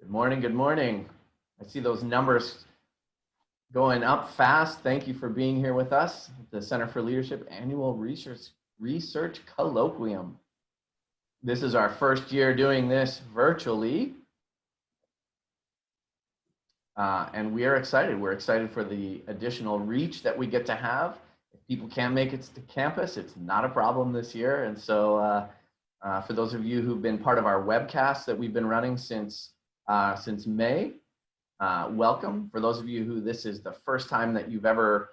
Good morning, good morning. I see those numbers going up fast. Thank you for being here with us at the Center for Leadership Annual Research Colloquium. This is our first year doing this virtually. And we are excited. We're excited for the additional reach that we get to have. If people can't make it to campus, it's not a problem this year. And so for those of you who've been part of our webcast that we've been running since May, welcome. For those of you who this is the first time that you've ever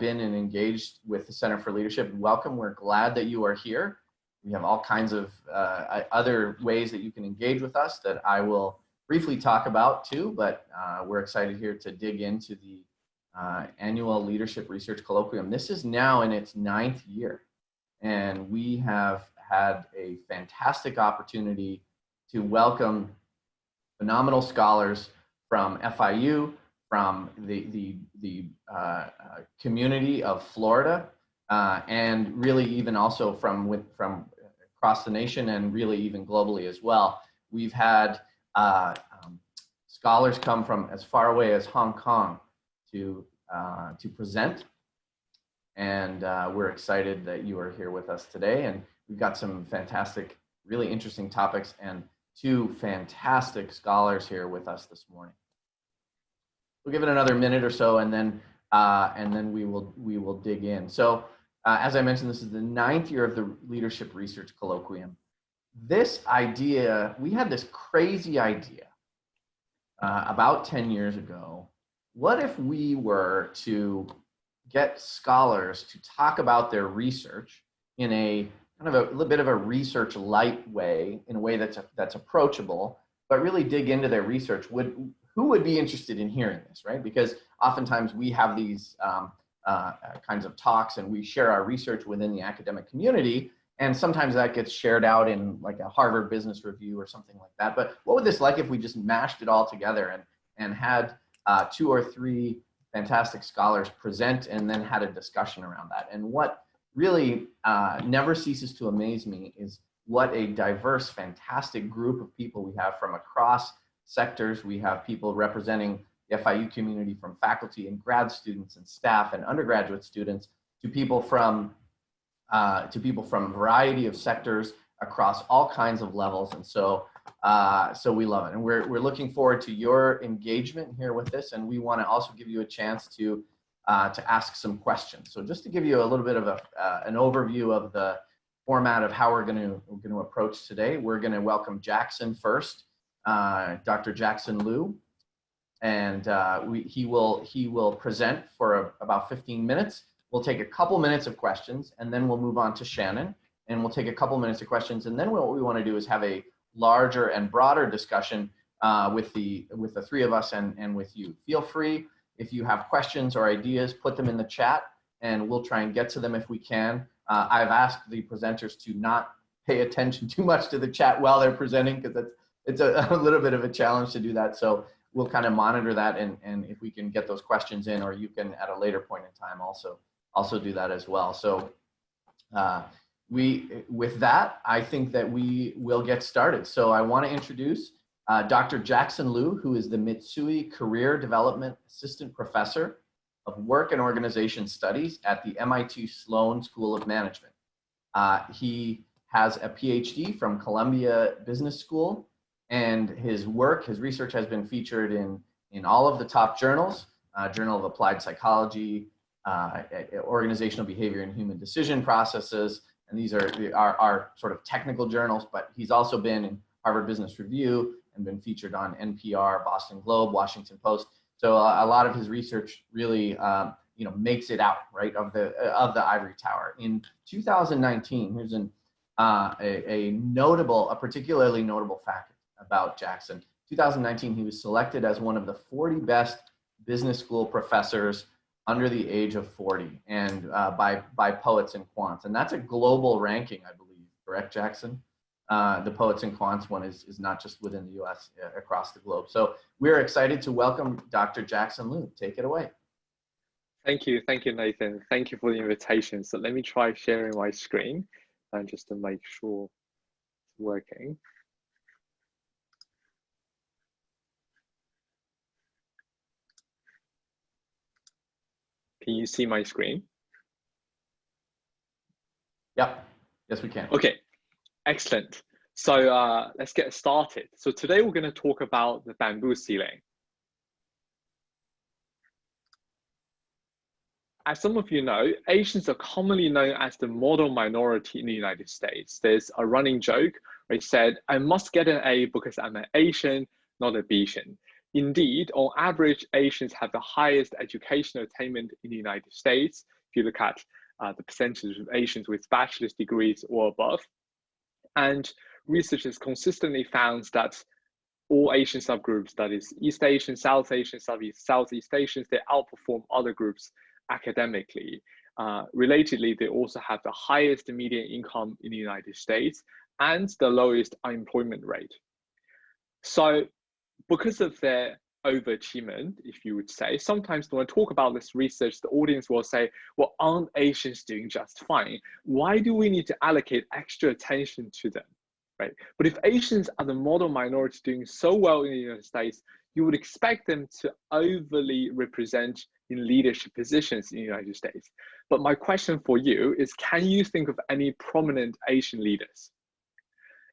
been and engaged with the Center for Leadership, welcome. We're glad that you are here. We have all kinds of other ways that you can engage with us that I will briefly talk about too, but we're excited here to dig into the annual Leadership Research Colloquium. This is now in its 9th year, and we have had a fantastic opportunity to welcome phenomenal scholars from FIU, from the community of Florida, and really even also from across the nation and really even globally as well. We've had scholars come from as far away as Hong Kong to present, and we're excited that you are here with us today. And we've got some fantastic, really interesting topics and two fantastic scholars here with us this morning. We'll give it another minute or so, and then we will dig in. So as I mentioned, this is the 9th year of the Leadership Research Colloquium. This idea, we had this crazy idea about 10 years ago. What if we were to get scholars to talk about their research in a kind of a little bit of a research light way, in a way that's approachable, but really dig into their research? Who would be interested in hearing this, right? Because oftentimes we have these kinds of talks and we share our research within the academic community, and sometimes that gets shared out in like a Harvard Business Review or something like that. But what would this like if we just mashed it all together and had 2 or 3 fantastic scholars present and then had a discussion around that? And what really never ceases to amaze me is what a diverse, fantastic group of people we have from across sectors. We have people representing the FIU community, from faculty and grad students and staff and undergraduate students to people from a variety of sectors across all kinds of levels. And so we love it, and we're looking forward to your engagement here with this. And we want to also give you a chance to ask some questions. So just to give you a little bit of an overview of the format of how we're going to approach today, we're going to welcome Jackson first, Dr. Jackson Liu, and he will present for about 15 minutes. We'll take a couple minutes of questions, and then we'll move on to Shannon, and we'll take a couple minutes of questions, and then what we want to do is have a larger and broader discussion with the 3 of us and with you. Feel free, if you have questions or ideas, put them in the chat, and we'll try and get to them if we can. I've asked the presenters to not pay attention too much to the chat while they're presenting, because it's a little bit of a challenge to do that. So we'll kind of monitor that, and if we can get those questions in, or you can at a later point in time also do that as well. So with that, I think that we will get started. So I want to introduce Dr. Jackson Liu, who is the Mitsui Career Development Assistant Professor of Work and Organization Studies at the MIT Sloan School of Management. He has a PhD from Columbia Business School, and his research has been featured in all of the top journals, Journal of Applied Psychology, Organizational Behavior and Human Decision Processes, and these are sort of technical journals, but he's also been in Harvard Business Review and been featured on NPR, Boston Globe, Washington Post. So a lot of his research really makes it out, right, of the ivory tower. In 2019, here's a particularly notable fact about Jackson. 2019, he was selected as one of the 40 best business school professors under the age of 40, and by Poets and Quants. And that's a global ranking, I believe, correct, Jackson? The Poets and Quants one is not just within the US, across the globe. So we're excited to welcome Dr. Jackson Liu. Take it away. Thank you, Nathan. Thank you for the invitation. So let me try sharing my screen, and just to make sure it's working. Can you see my screen? Yep. Yes, we can. Okay, excellent. So let's get started. So today we're going to talk about the bamboo ceiling. As some of you know, Asians are commonly known as the model minority in the United States. There's a running joke where it said, I must get an A because I'm an Asian, not a Bayesian. Indeed, on average, Asians have the highest educational attainment in the United States. If you look at the percentage of Asians with bachelor's degrees or above. And researchers consistently found that all Asian subgroups, that is East Asian, South Asian, Southeast Asians, they outperform other groups academically. Relatedly, they also have the highest median income in the United States and the lowest unemployment rate. So because of their overachievement, if you would say, sometimes when I talk about this research, the audience will say, well, aren't Asians doing just fine? Why do we need to allocate extra attention to them, right? But if Asians are the model minority doing so well in the United States, you would expect them to overly represent in leadership positions in the United States. But my question for you is, can you think of any prominent Asian leaders?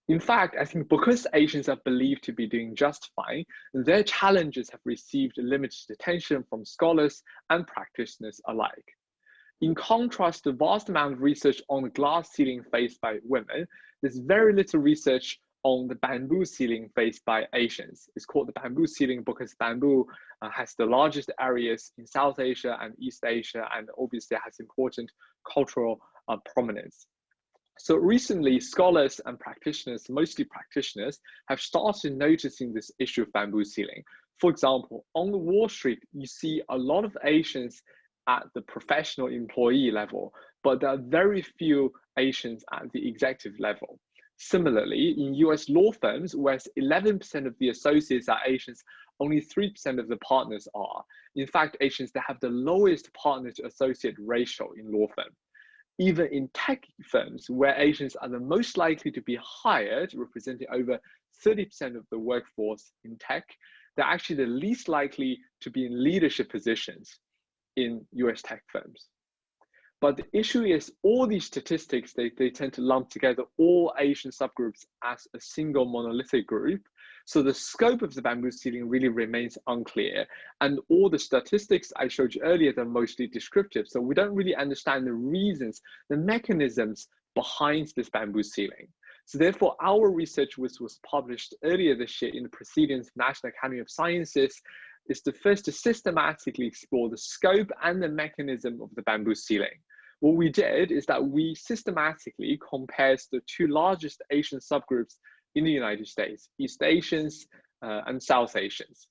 In fact, I think because Asians are believed to be doing just fine, their challenges have received limited attention from scholars and practitioners alike. In contrast, the vast amount of research on the glass ceiling faced by women, there's very little research on the bamboo ceiling faced by Asians. It's called the bamboo ceiling because bamboo has the largest areas in South Asia and East Asia, and obviously has important cultural prominence. So recently, scholars and practitioners, mostly practitioners, have started noticing this issue of bamboo ceiling. For example, on the Wall Street, you see a lot of Asians at the professional employee level, but there are very few Asians at the executive level. Similarly, in US law firms, whereas 11% of the associates are Asians, only 3% of the partners are. In fact, Asians, they have the lowest partner to associate ratio in law firms. Even in tech firms, where Asians are the most likely to be hired, representing over 30% of the workforce in tech, they're actually the least likely to be in leadership positions in US tech firms. But the issue is all these statistics, they tend to lump together all Asian subgroups as a single monolithic group. So the scope of the bamboo ceiling really remains unclear. And all the statistics I showed you earlier, they're mostly descriptive. So we don't really understand the reasons, the mechanisms behind this bamboo ceiling. So therefore, our research, which was published earlier this year in the Proceedings of National Academy of Sciences, is the first to systematically explore the scope and the mechanism of the bamboo ceiling. What we did is that we systematically compared the two largest Asian subgroups in the United States, East Asians and South Asians.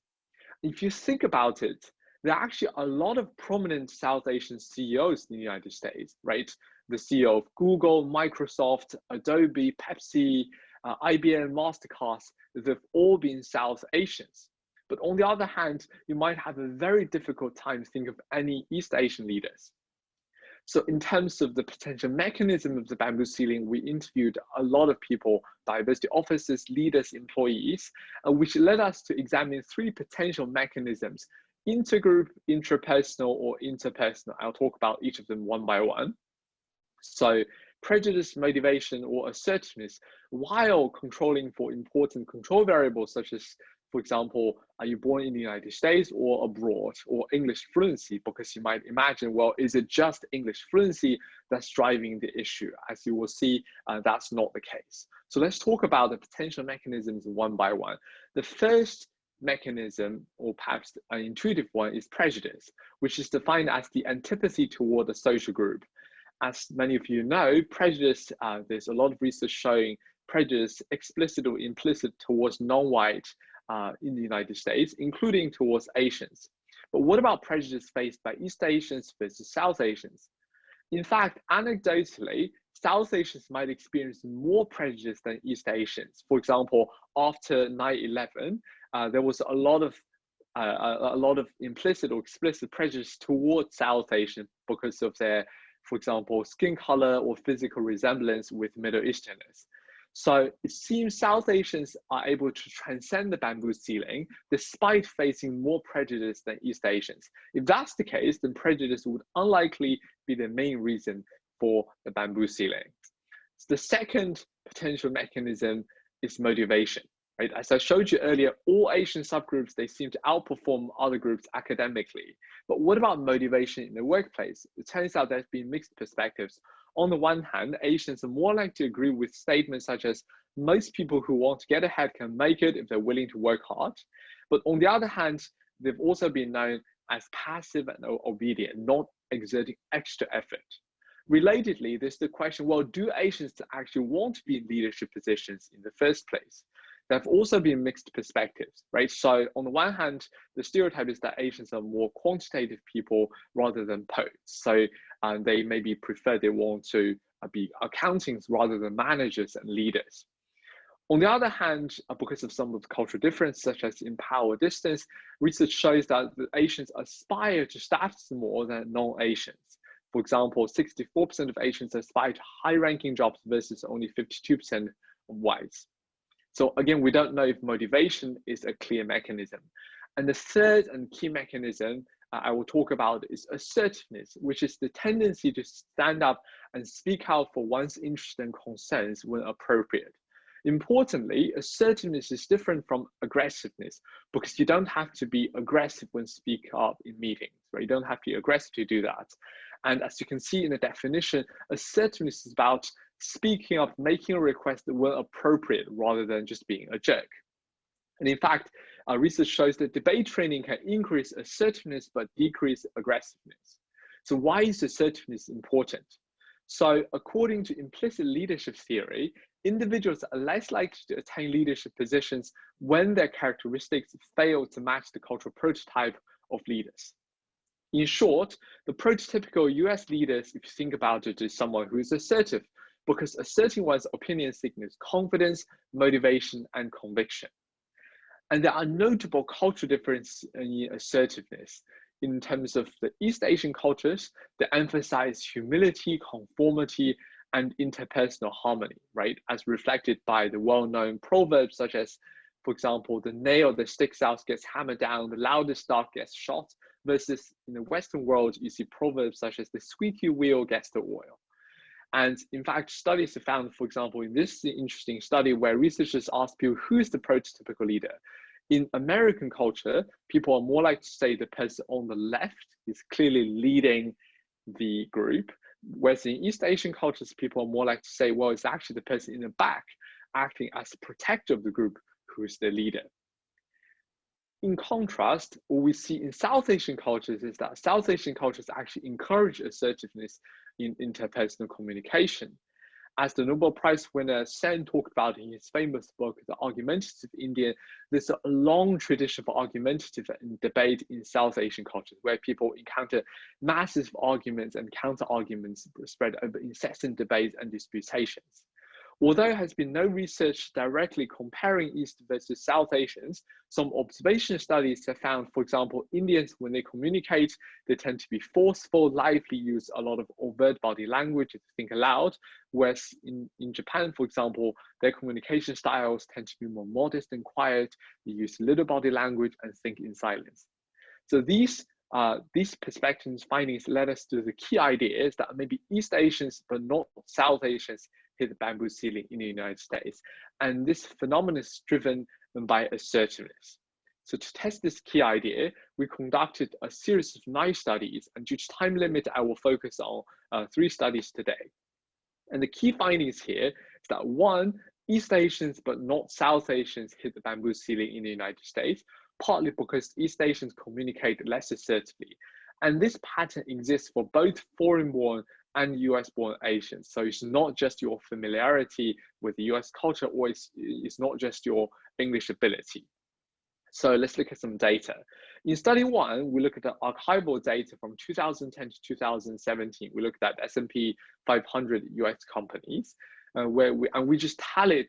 If you think about it, there are actually a lot of prominent South Asian CEOs in the United States, right? The CEO of Google, Microsoft, Adobe, Pepsi, IBM, MasterCard, they've all been South Asians. But on the other hand, you might have a very difficult time thinking of any East Asian leaders. So in terms of the potential mechanism of the bamboo ceiling, we interviewed a lot of people, diversity officers, leaders, employees, which led us to examine three potential mechanisms: intergroup, intrapersonal, or interpersonal. I'll talk about each of them one by one. So prejudice, motivation, or assertiveness, while controlling for important control variables such as, for example, are you born in the United States or abroad, or English fluency? Because you might imagine, well, is it just English fluency that's driving the issue? As you will see, that's not the case. So let's talk about the potential mechanisms one by one. The first mechanism, or perhaps an intuitive one, is prejudice, which is defined as the antipathy toward a social group. As many of you know, prejudice, there's a lot of research showing prejudice, explicit or implicit, towards non-white in the United States, including towards Asians. But what about prejudice faced by East Asians versus South Asians? In fact, anecdotally, South Asians might experience more prejudice than East Asians. For example, after 9/11, there was a lot of implicit or explicit prejudice towards South Asians because of their, for example, skin color or physical resemblance with Middle Easterners. So it seems South Asians are able to transcend the bamboo ceiling despite facing more prejudice than East Asians. If that's the case, then prejudice would unlikely be the main reason for the bamboo ceiling. The second potential mechanism is motivation. Right? As I showed you earlier, all Asian subgroups, they seem to outperform other groups academically. But what about motivation in the workplace? It turns out there's been mixed perspectives. On the one hand, Asians are more likely to agree with statements such as most people who want to get ahead can make it if they're willing to work hard. But on the other hand, they've also been known as passive and obedient, not exerting extra effort. Relatedly, there's the question, well, do Asians actually want to be in leadership positions in the first place? There have also been mixed perspectives, right? So on the one hand, the stereotype is that Asians are more quantitative people rather than poets. So they maybe prefer, they want to be accountants rather than managers and leaders. On the other hand, because of some of the cultural differences, such as in power distance, research shows that the Asians aspire to status more than non-Asians. For example, 64% of Asians aspire to high-ranking jobs versus only 52% of whites. So again, we don't know if motivation is a clear mechanism. And the third and key mechanism I will talk about is assertiveness, which is the tendency to stand up and speak out for one's interests and concerns when appropriate. Importantly, assertiveness is different from aggressiveness because you don't have to be aggressive when speaking up in meetings, right? You don't have to be aggressive to do that. And as you can see in the definition, assertiveness is about speaking up, making a request that were appropriate rather than just being a jerk. And in fact, research shows that debate training can increase assertiveness but decrease aggressiveness. So why is assertiveness important? So according to implicit leadership theory, individuals are less likely to attain leadership positions when their characteristics fail to match the cultural prototype of leaders. In short, the prototypical US leaders, if you think about it, is someone who is assertive, because asserting one's opinion signals confidence, motivation, and conviction. And there are notable cultural differences in assertiveness. In terms of the East Asian cultures, they emphasize humility, conformity, and interpersonal harmony, right? As reflected by the well-known proverbs such as, for example, the nail that sticks out gets hammered down, the loudest dog gets shot, versus in the Western world, you see proverbs such as the squeaky wheel gets the oil. And in fact, studies have found, for example, in this interesting study where researchers asked people, who is the prototypical leader? In American culture, people are more likely to say the person on the left is clearly leading the group, whereas in East Asian cultures, people are more likely to say, well, it's actually the person in the back acting as the protector of the group who is the leader. In contrast, what we see in South Asian cultures is that South Asian cultures actually encourage assertiveness in interpersonal communication. As the Nobel Prize winner Sen talked about in his famous book, The Argumentative Indian, there's a long tradition for argumentative debate in South Asian cultures where people encounter massive arguments and counter-arguments spread over incessant debates and disputations. Although there has been no research directly comparing East versus South Asians, some observational studies have found, for example, Indians, when they communicate, they tend to be forceful, lively, use a lot of overt body language to think aloud, whereas in Japan, for example, their communication styles tend to be more modest and quiet, they use little body language and think in silence. So these perspectives findings led us to the key ideas that maybe East Asians, but not South Asians, hit the bamboo ceiling in the United States. And this phenomenon is driven by assertiveness. So to test this key idea, we conducted a series of 9 studies, and due to time limit, I will focus on 3 studies today. And the key findings here is that 1, East Asians, but not South Asians, hit the bamboo ceiling in the United States, partly because East Asians communicate less assertively. And this pattern exists for both foreign-born and US-born Asians. So it's not just your familiarity with the US culture, or it's not just your English ability. So let's look at some data. In study 1, we look at the archival data from 2010 to 2017. We looked at S&P 500 US companies, where we just tallied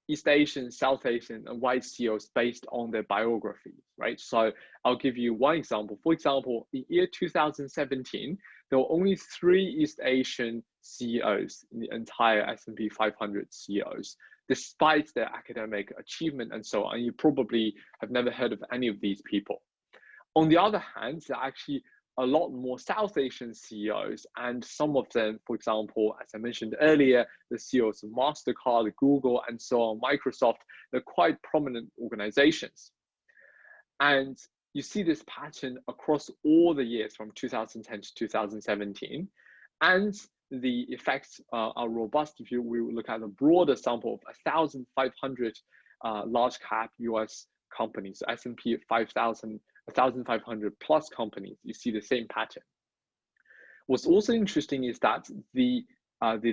East Asian, South Asian, and white CEOs based on their biography, right? So I'll give you one example. For example, in year 2017, there were only 3 East Asian CEOs in the entire S&P 500 CEOs, despite their academic achievement and so on. You probably have never heard of any of these people. On the other hand, there are actually a lot more South Asian CEOs, and some of them, for example, as I mentioned earlier, the CEOs of MasterCard, Google, and so on, Microsoft, they're quite prominent organizations. And you see this pattern across all the years from 2010 to 2017. And the effects are robust if we look at a broader sample of 1,500 large cap US companies, S&P 5,000, 1,500 plus companies, you see the same pattern. What's also interesting is that the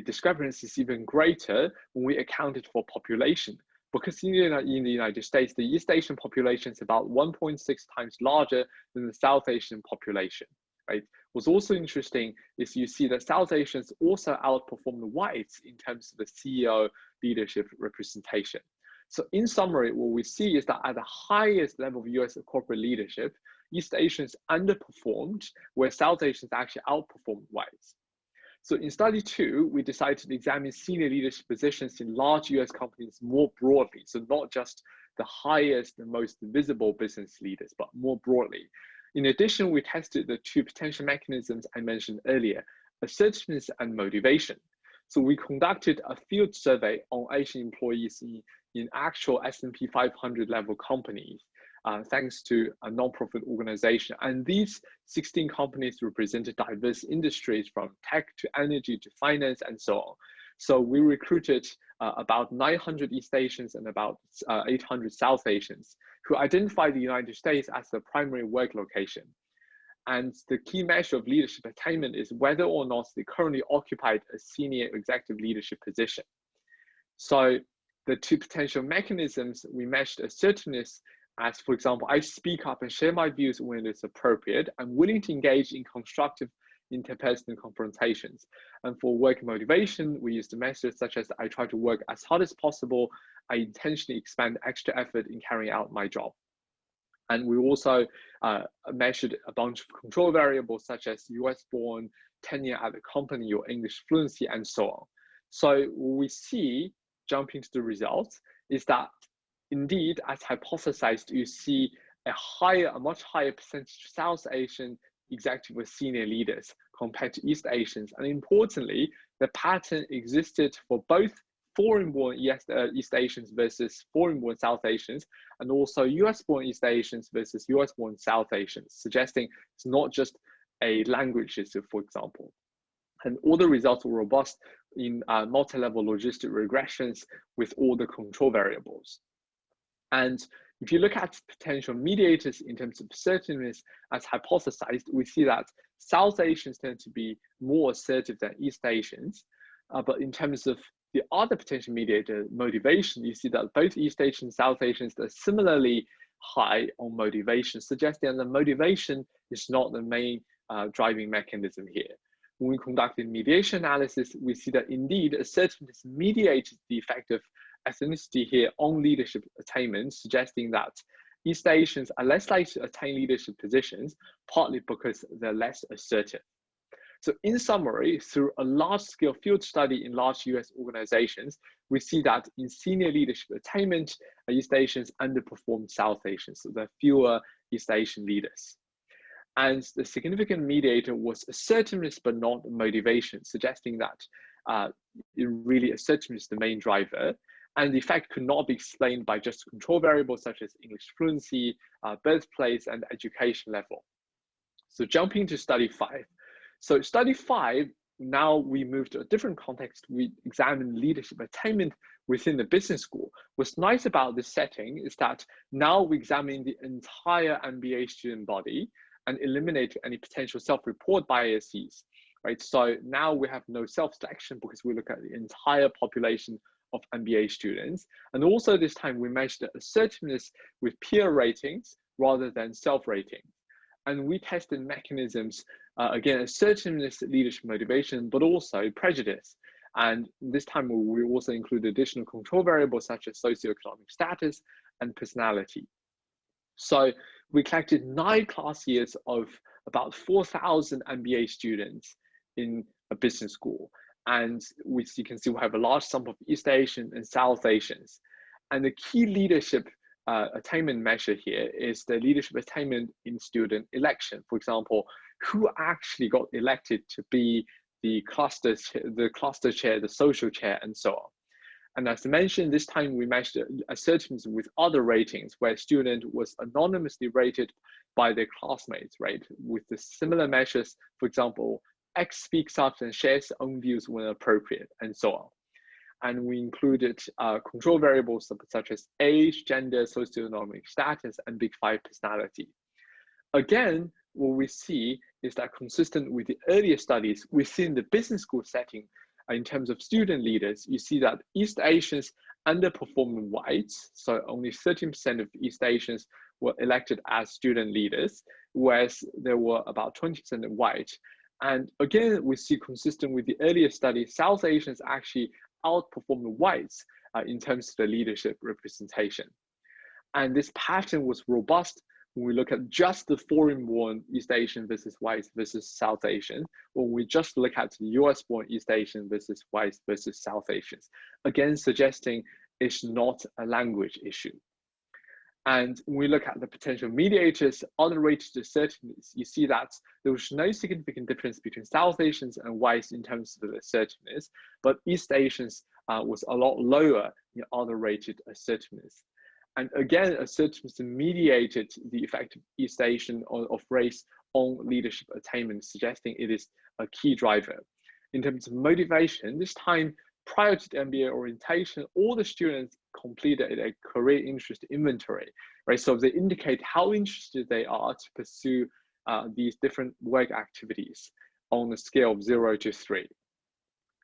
discrepancy is even greater when we accounted for population, because in the United States, the East Asian population is about 1.6 times larger than the South Asian population, right? What's also interesting is you see that South Asians also outperform the whites in terms of the CEO leadership representation. So in summary, what we see is that at the highest level of US corporate leadership, East Asians underperformed, where South Asians actually outperformed whites. So in study 2, we decided to examine senior leadership positions in large US companies more broadly. So not just the highest and most visible business leaders, but more broadly. In addition, we tested the 2 potential mechanisms I mentioned earlier, assertiveness and motivation. So we conducted a field survey on Asian employees in actual S&P 500 level companies, thanks to a nonprofit organization. And these 16 companies represented diverse industries from tech to energy to finance and so on. So we recruited about 900 East Asians and about 800 South Asians who identified the United States as the primary work location. And the key measure of leadership attainment is whether or not they currently occupied a senior executive leadership position. So the 2 potential mechanisms, we measured assertiveness as, for example, I speak up and share my views when it's appropriate. I'm willing to engage in constructive interpersonal confrontations. And for work motivation, we used measures such as I try to work as hard as possible. I intentionally expend extra effort in carrying out my job. And we also measured a bunch of control variables such as US-born, tenure at the company, or English fluency, and so on. So what we see, jumping to the results, is that indeed, as hypothesized, you see a much higher percentage of South Asian executive or senior leaders compared to East Asians. And importantly, the pattern existed for both foreign-born East Asians versus foreign-born South Asians, and also US-born East Asians versus US-born South Asians, suggesting it's not just a language issue, for example. And all the results were robust in multi-level logistic regressions with all the control variables. And if you look at potential mediators in terms of assertiveness as hypothesized, we see that South Asians tend to be more assertive than East Asians. But in terms of the other potential mediator, motivation, you see that both East Asians and South Asians are similarly high on motivation, suggesting that motivation is not the main driving mechanism here. When we conducted mediation analysis, we see that indeed assertiveness mediates the effect of ethnicity here on leadership attainment, suggesting that East Asians are less likely to attain leadership positions, partly because they're less assertive. So in summary, through a large-scale field study in large US organizations, we see that in senior leadership attainment, East Asians underperform South Asians, so there are fewer East Asian leaders. And the significant mediator was assertiveness, but not motivation, suggesting that really assertiveness is the main driver. And the effect could not be explained by just control variables such as English fluency, birthplace, and education level. So jumping to study 5. So study 5, now we move to a different context. We examine leadership attainment within the business school. What's nice about this setting is that now we examine the entire MBA student body and eliminate any potential self-report biases, right? So now we have no self-selection because we look at the entire population of MBA students. And also this time we measured assertiveness with peer ratings rather than self-rating. And we tested mechanisms, again, assertiveness, leadership motivation, but also prejudice. And this time we also include additional control variables such as socioeconomic status and personality. So we collected 9 class years of about 4,000 MBA students in a business school. And which you can see we have a large sample of East Asian and South Asians. And the key leadership attainment measure here is the leadership attainment in student election. For example, who actually got elected to be the cluster chair, the social chair, and so on. And as I mentioned, this time we measured assertiveness with other ratings where student was anonymously rated by their classmates, right? With the similar measures, for example, X speaks up and shares their own views when appropriate, and so on. And we included control variables such as age, gender, socioeconomic status, and Big Five personality. Again, what we see is that consistent with the earlier studies within the business school setting, in terms of student leaders, you see that East Asians underperformed whites. So only 13% of East Asians were elected as student leaders, whereas there were about 20% of white. And again, we see consistent with the earlier study, South Asians actually outperformed whites in terms of the leadership representation. And this pattern was robust when we look at just the foreign-born East Asian versus whites versus South Asian, when we just look at the US-born East Asian versus whites versus South Asians, again suggesting it's not a language issue. And when we look at the potential mediators, other rated assertiveness, you see that there was no significant difference between South Asians and whites in terms of the assertiveness, but East Asians was a lot lower in other rated assertiveness. And again, assertiveness mediated the effect of East Asian of race on leadership attainment, suggesting it is a key driver. In terms of motivation, this time prior to the MBA orientation, all the students completed a career interest inventory, right? So they indicate how interested they are to pursue these different work activities on a scale of 0 to 3.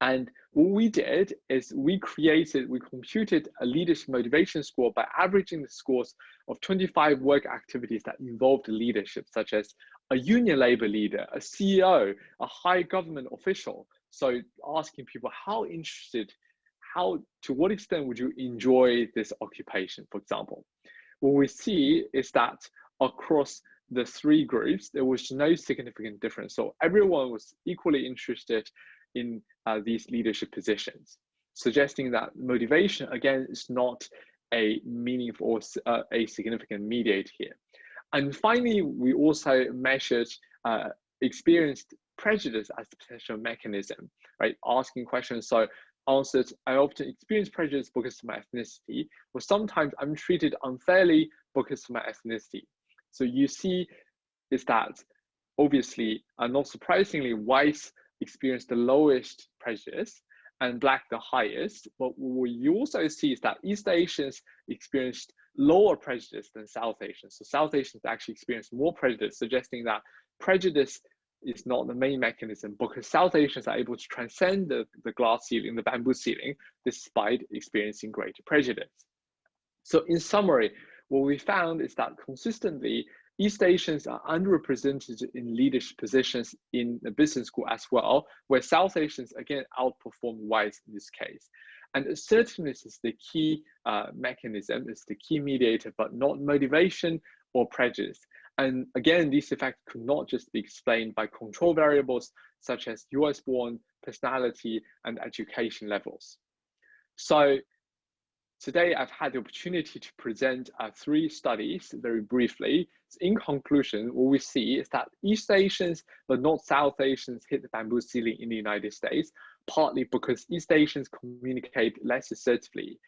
And what we did is we computed a leadership motivation score by averaging the scores of 25 work activities that involved leadership, such as a union labor leader, a CEO, a high government official. So asking people how interested, to what extent would you enjoy this occupation, for example. What we see is that across the 3 groups, there was no significant difference. So everyone was equally interested in these leadership positions, suggesting that motivation, again, is not a meaningful or a significant mediator here. And finally, we also measured experienced prejudice as a potential mechanism, right? Asking questions. So answered, I often experience prejudice because of my ethnicity, or sometimes I'm treated unfairly because of my ethnicity. So you see is that obviously, and not surprisingly, whites experience the lowest prejudice and Black the highest. But what you also see is that East Asians experienced lower prejudice than South Asians. So South Asians actually experience more prejudice, suggesting that prejudice is not the main mechanism because South Asians are able to transcend the glass ceiling, the bamboo ceiling, despite experiencing greater prejudice. So in summary, what we found is that consistently, East Asians are underrepresented in leadership positions in the business school as well, where South Asians again outperform whites in this case. And assertiveness is the key mechanism, is the key mediator, but not motivation or prejudice. And again, these effects could not just be explained by control variables such as US-born, personality, and education levels. So today, I've had the opportunity to present 3 studies very briefly. So in conclusion, what we see is that East Asians, but not South Asians, hit the bamboo ceiling in the United States, partly because East Asians communicate less assertively.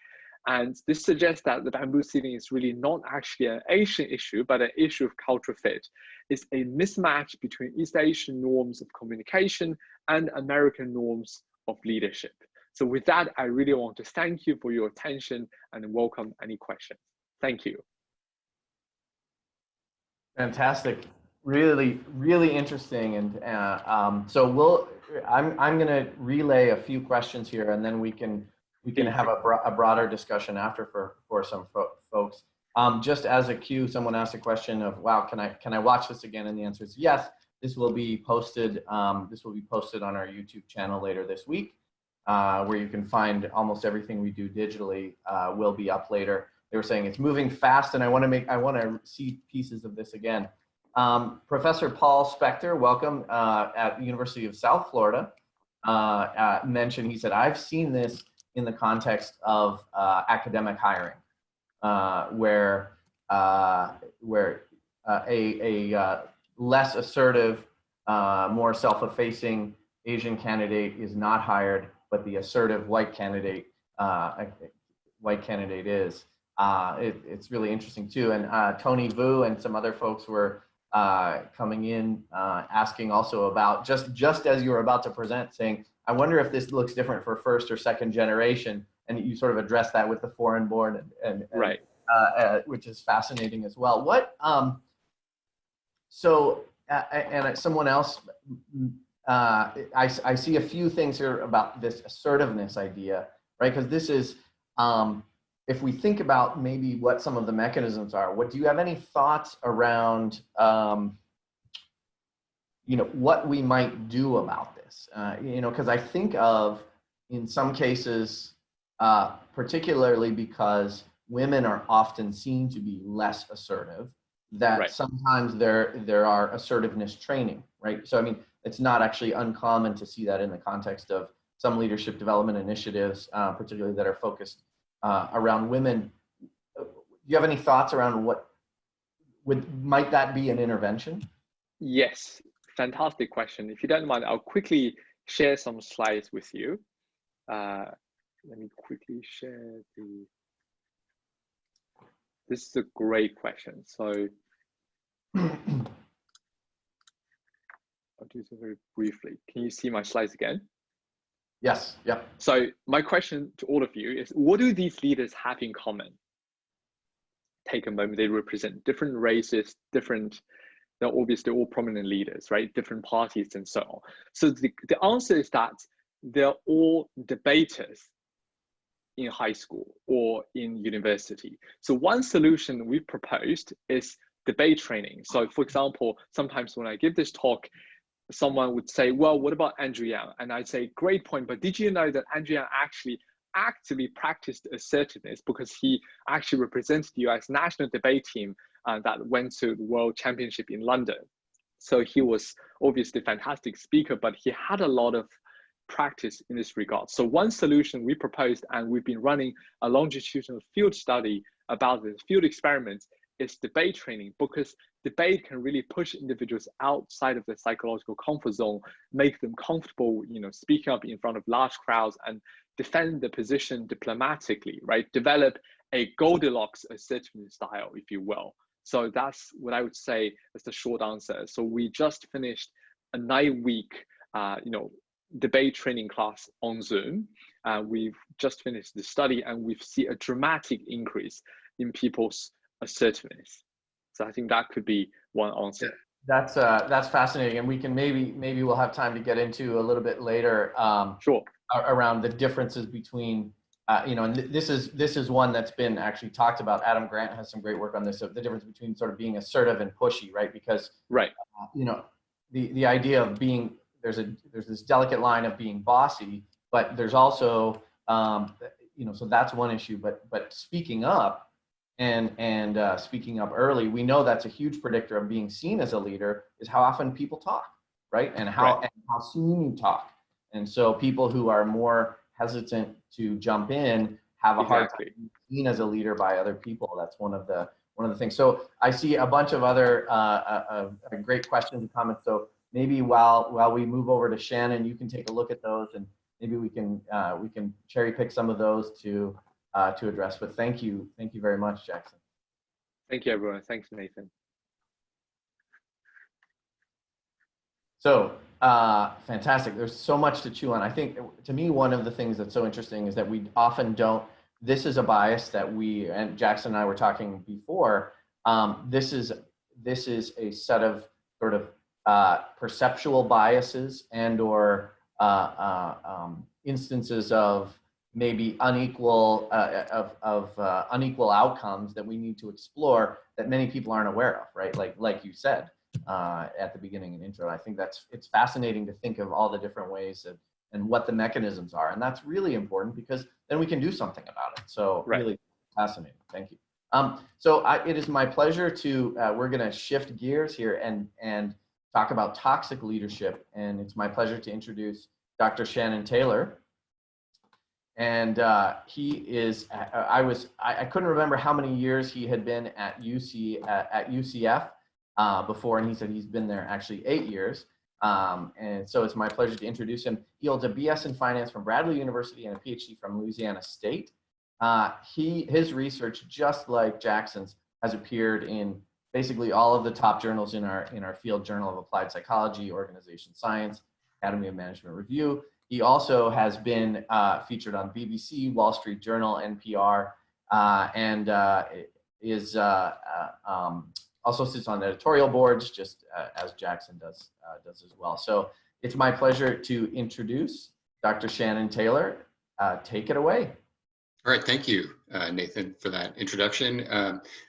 And this suggests that the bamboo ceiling is really not actually an Asian issue, but an issue of cultural fit. It's a mismatch between East Asian norms of communication and American norms of leadership. So with that, I really want to thank you for your attention and welcome any questions. Thank you. Fantastic. Really, really interesting. And so I'm going to relay a few questions here, and then we can have a broader discussion after for some folks. Just as a cue, someone asked a question of, wow, can I watch this again? And the answer is yes. This will be posted. This will be posted on our YouTube channel later this week. Where you can find almost everything we do digitally will be up later. They were saying it's moving fast, and I want to see pieces of this again. Professor Paul Spector, welcome at the University of South Florida, mentioned, he said, I've seen this in the context of academic hiring, where a less assertive, more self-effacing Asian candidate is not hired, but the assertive white candidate is. It's really interesting too. And Tony Vu and some other folks were coming in asking also about, just as you were about to present, saying, I wonder if this looks different for first or second generation. And you sort of addressed that with the foreign born, and right. Which is fascinating as well. What, and someone else, I see a few things here about this assertiveness idea, right? Because this is, if we think about maybe what some of the mechanisms are, do you have any thoughts around, what we might do about this? Because I think of, in some cases, particularly because women are often seen to be less assertive, that right. sometimes there are assertiveness training, right? So I mean, it's not actually uncommon to see that in the context of some leadership development initiatives, particularly that are focused around women. Do you have any thoughts around what might that be an intervention? Yes, fantastic question. If you don't mind, I'll quickly share some slides with you. Let me quickly share this is a great question. So I'll do this very briefly. Can you see my slides again? Yes, yep. So my question to all of you is, what do these leaders have in common? Take a moment, they represent different races, they're obviously all prominent leaders, right? Different parties and so on. So the answer is that they're all debaters in high school or in university. So one solution we proposed is debate training. So for example, sometimes when I give this talk, someone would say, well, what about Andrew Yang? And I'd say, great point, but did you know that Andrew Yang actually actively practiced assertiveness because he actually represented the US national debate team that went to the World Championship in London. So he was obviously a fantastic speaker, but he had a lot of practice in this regard. So one solution we proposed, and we've been running a longitudinal field study about the field experiments, is debate training, because debate can really push individuals outside of their psychological comfort zone, make them comfortable, speaking up in front of large crowds and defend the position diplomatically, right? Develop a Goldilocks assertiveness style, if you will. So that's what I would say is the short answer. So we just finished a 9-week, debate training class on Zoom. We've just finished the study, and we've seen a dramatic increase in people's assertiveness. So I think that could be one answer. That's fascinating, and we can maybe we'll have time to get into a little bit later. Sure. Around the differences between and this is one that's been actually talked about. Adam Grant has some great work on this, of the difference between sort of being assertive and pushy, right? Because right, the idea of being, there's this delicate line of being bossy, but there's also so that's one issue. But speaking up and speaking up early, we know that's a huge predictor of being seen as a leader, is how often people talk, right? And how soon you talk. And so people who are more hesitant to jump in have a hard time being seen as a leader by other people. That's one of the things. So I see a bunch of other great questions and comments. So maybe while we move over to Shannon, you can take a look at those, and maybe we can cherry pick some of those to address. But thank you very much, Jackson. Thank you, everyone. Thanks, Nathan. So fantastic. There's so much to chew on. I think, to me, one of the things that's so interesting is that we often don't. This is a bias that we, and Jackson and I were talking before. This is a set of sort of perceptual biases and/or instances of maybe unequal unequal outcomes that we need to explore, that many people aren't aware of, right? Like you said at the beginning and intro. I think it's fascinating to think of all the different ways and what the mechanisms are, and that's really important, because then we can do something about it. So really fascinating. Thank you. It is my pleasure to, we're going to shift gears here and talk about toxic leadership. And it's my pleasure to introduce Dr. Shannon Taylor. And he is, I couldn't remember how many years he had been at UCF before, and he said he's been there actually 8 years. And so it's my pleasure to introduce him. He holds a BS in finance from Bradley University and a PhD from Louisiana State. His research, just like Jackson's, has appeared in basically all of the top journals in our field: Journal of Applied Psychology, Organization Science, Academy of Management Review. He also has been featured on BBC, Wall Street Journal, NPR, and is also sits on editorial boards, just as Jackson does as well. So it's my pleasure to introduce Dr. Shannon Taylor. Take it away. All right, thank you, Nathan, for that introduction.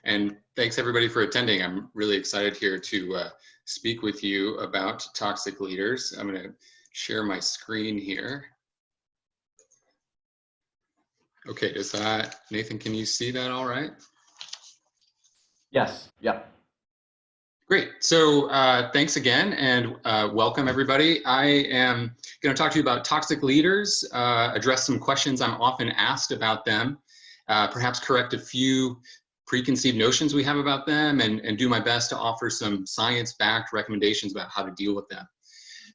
And thanks everybody for attending. I'm really excited here to speak with you about toxic leaders. I'm gonna share my screen here. Okay, does that, Nathan, can you see that all right? Yes, yep. Great, so thanks again and welcome everybody. I am gonna talk to you about toxic leaders, address some questions I'm often asked about them, perhaps correct a few preconceived notions we have about them, and do my best to offer some science-backed recommendations about how to deal with them.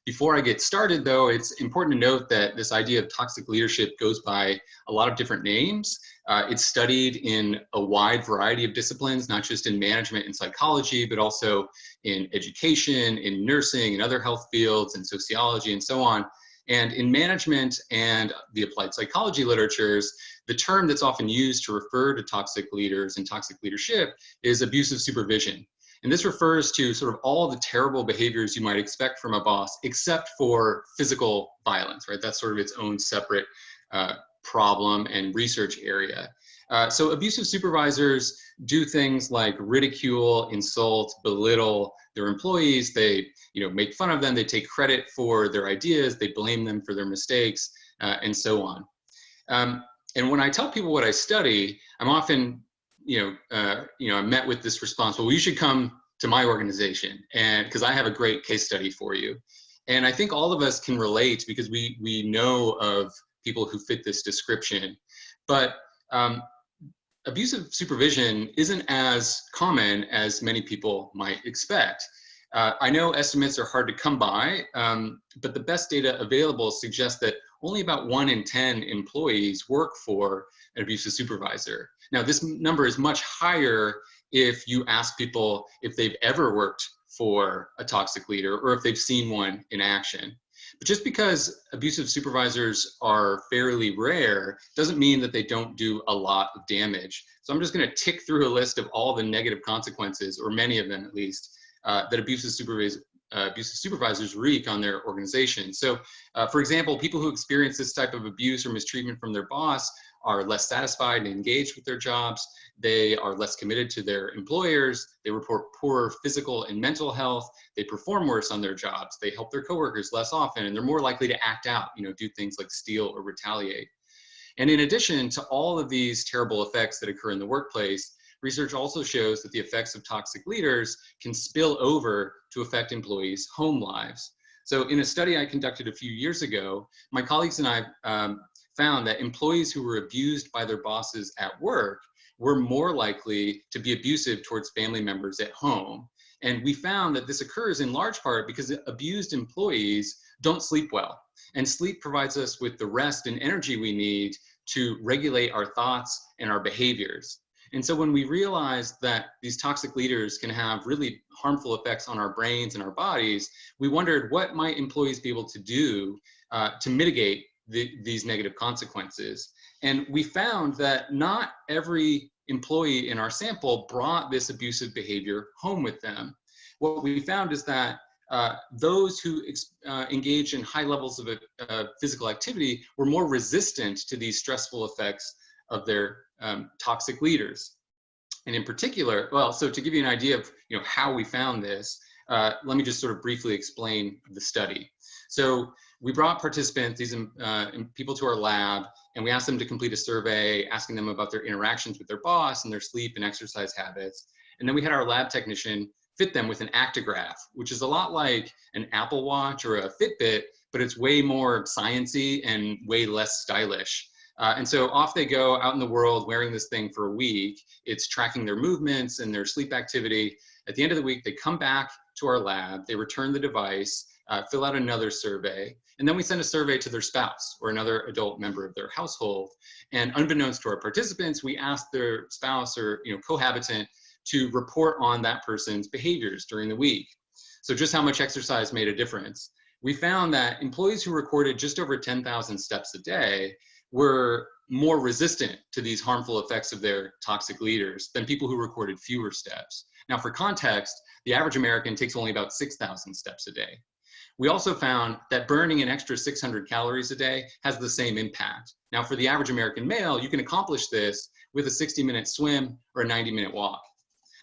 Before I get started though, it's important to note that this idea of toxic leadership goes by a lot of different names. It's studied in a wide variety of disciplines, not just in management and psychology, but also in education, in nursing, and other health fields, and sociology, and so on. And in management and the applied psychology literatures, the term that's often used to refer to toxic leaders and toxic leadership is abusive supervision. And this refers to sort of all the terrible behaviors you might expect from a boss, except for physical violence, right? That's sort of its own separate problem and research area. So abusive supervisors do things like ridicule, insult, belittle their employees. They, make fun of them. They take credit for their ideas. They blame them for their mistakes, and so on. And when I tell people what I study, I'm often I'm met with this response, well, you should come to my organization, and because I have a great case study for you. And I think all of us can relate because we know of people who fit this description. But abusive supervision isn't as common as many people might expect. I know estimates are hard to come by, but the best data available suggests that only about 1 in 10 employees work for an abusive supervisor. Now, this number is much higher if you ask people if they've ever worked for a toxic leader or if they've seen one in action. But just because abusive supervisors are fairly rare doesn't mean that they don't do a lot of damage. So I'm just going to tick through a list of all the negative consequences, or many of them at least, that abusive supervisors wreak on their organization. So, for example, people who experience this type of abuse or mistreatment from their boss are less satisfied and engaged with their jobs. They are less committed to their employers. They report poorer physical and mental health. They perform worse on their jobs. They help their coworkers less often, and they're more likely to act out, do things like steal or retaliate. And in addition to all of these terrible effects that occur in the workplace, research also shows that the effects of toxic leaders can spill over to affect employees' home lives. So in a study I conducted a few years ago, my colleagues and I found that employees who were abused by their bosses at work were more likely to be abusive towards family members at home. And we found that this occurs in large part because abused employees don't sleep well. And sleep provides us with the rest and energy we need to regulate our thoughts and our behaviors. And so when we realize that these toxic leaders can have really harmful effects on our brains and our bodies, we wondered what might employees be able to do to mitigate these negative consequences. And we found that not every employee in our sample brought this abusive behavior home with them. What we found is that those who engage in high levels of physical activity were more resistant to these stressful effects of their toxic leaders. And in particular, well, so to give you an idea of how we found this, let me just sort of briefly explain the study. So we brought participants, these people to our lab, and we asked them to complete a survey asking them about their interactions with their boss and their sleep and exercise habits. And then we had our lab technician fit them with an actigraph, which is a lot like an Apple Watch or a Fitbit, but it's way more sciencey and way less stylish. And so off they go out in the world wearing this thing for a week. It's tracking their movements and their sleep activity. At the end of the week, they come back to our lab, they return the device, fill out another survey, and then we send a survey to their spouse or another adult member of their household. And unbeknownst to our participants, we asked their spouse or cohabitant to report on that person's behaviors during the week. So just how much exercise made a difference. We found that employees who recorded just over 10,000 steps a day were more resistant to these harmful effects of their toxic leaders than people who recorded fewer steps. Now, for context, the average American takes only about 6,000 steps a day. We also found that burning an extra 600 calories a day has the same impact. Now, for the average American male, you can accomplish this with a 60-minute swim or a 90-minute walk.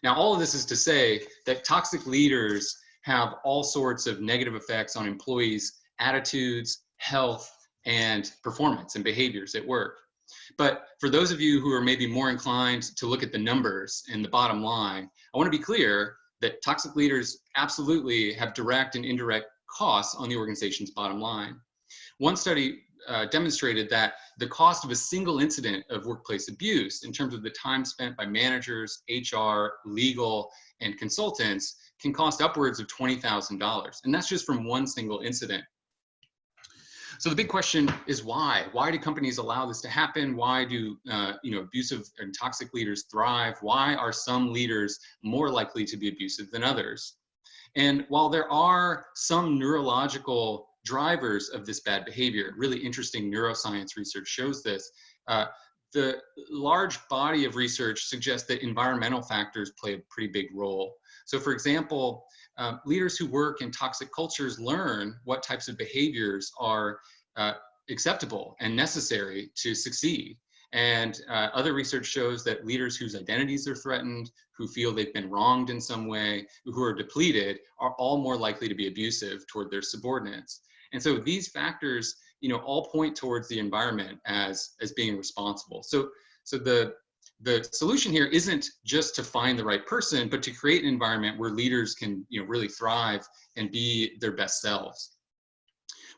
Now, all of this is to say that toxic leaders have all sorts of negative effects on employees' attitudes, health, and performance and behaviors at work. But for those of you who are maybe more inclined to look at the numbers and the bottom line, I want to be clear that toxic leaders absolutely have direct and indirect costs on the organization's bottom line. One study demonstrated that the cost of a single incident of workplace abuse in terms of the time spent by managers, HR, legal, and consultants can cost upwards of $20,000. And that's just from one single incident. So the big question is why? Why do companies allow this to happen? Why do abusive and toxic leaders thrive? Why are some leaders more likely to be abusive than others? And while there are some neurological drivers of this bad behavior, really interesting neuroscience research shows this, the large body of research suggests that environmental factors play a pretty big role. So for example, leaders who work in toxic cultures learn what types of behaviors are acceptable and necessary to succeed. And other research shows that leaders whose identities are threatened, who feel they've been wronged in some way, who are depleted, are all more likely to be abusive toward their subordinates. And so these factors, all point towards the environment as being responsible. So the solution here isn't just to find the right person, but to create an environment where leaders can, really thrive and be their best selves.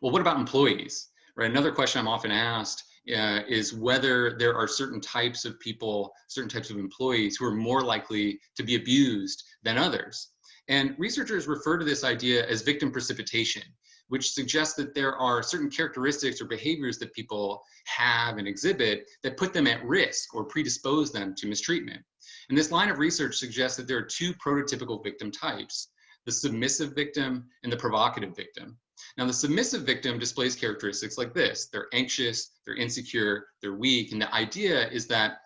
Well, what about employees? Right. Another question I'm often asked is whether there are certain types of people, certain types of employees who are more likely to be abused than others. And researchers refer to this idea as victim precipitation, which suggests that there are certain characteristics or behaviors that people have and exhibit that put them at risk or predispose them to mistreatment. And this line of research suggests that there are two prototypical victim types: the submissive victim and the provocative victim. Now, the submissive victim displays characteristics like this: they're anxious, they're insecure, they're weak, and the idea is that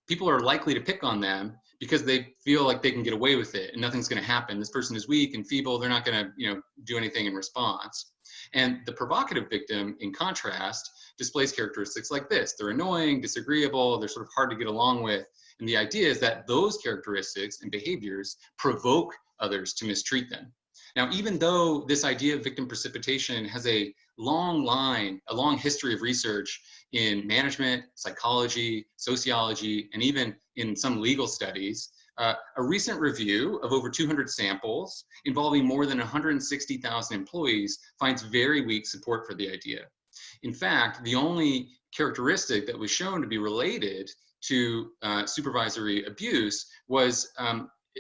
people are likely to pick on them because they feel like they can get away with it and nothing's going to happen. This person is weak and feeble, they're not going to do anything in response. And the provocative victim, in contrast, displays characteristics like this: they're annoying, disagreeable, they're sort of hard to get along with. And the idea is that those characteristics and behaviors provoke others to mistreat them. Now, even though this idea of victim precipitation has a long history of research in management, psychology, sociology, and even in some legal studies, a recent review of over 200 samples involving more than 160,000 employees finds very weak support for the idea. In fact, the only characteristic that was shown to be related to supervisory abuse was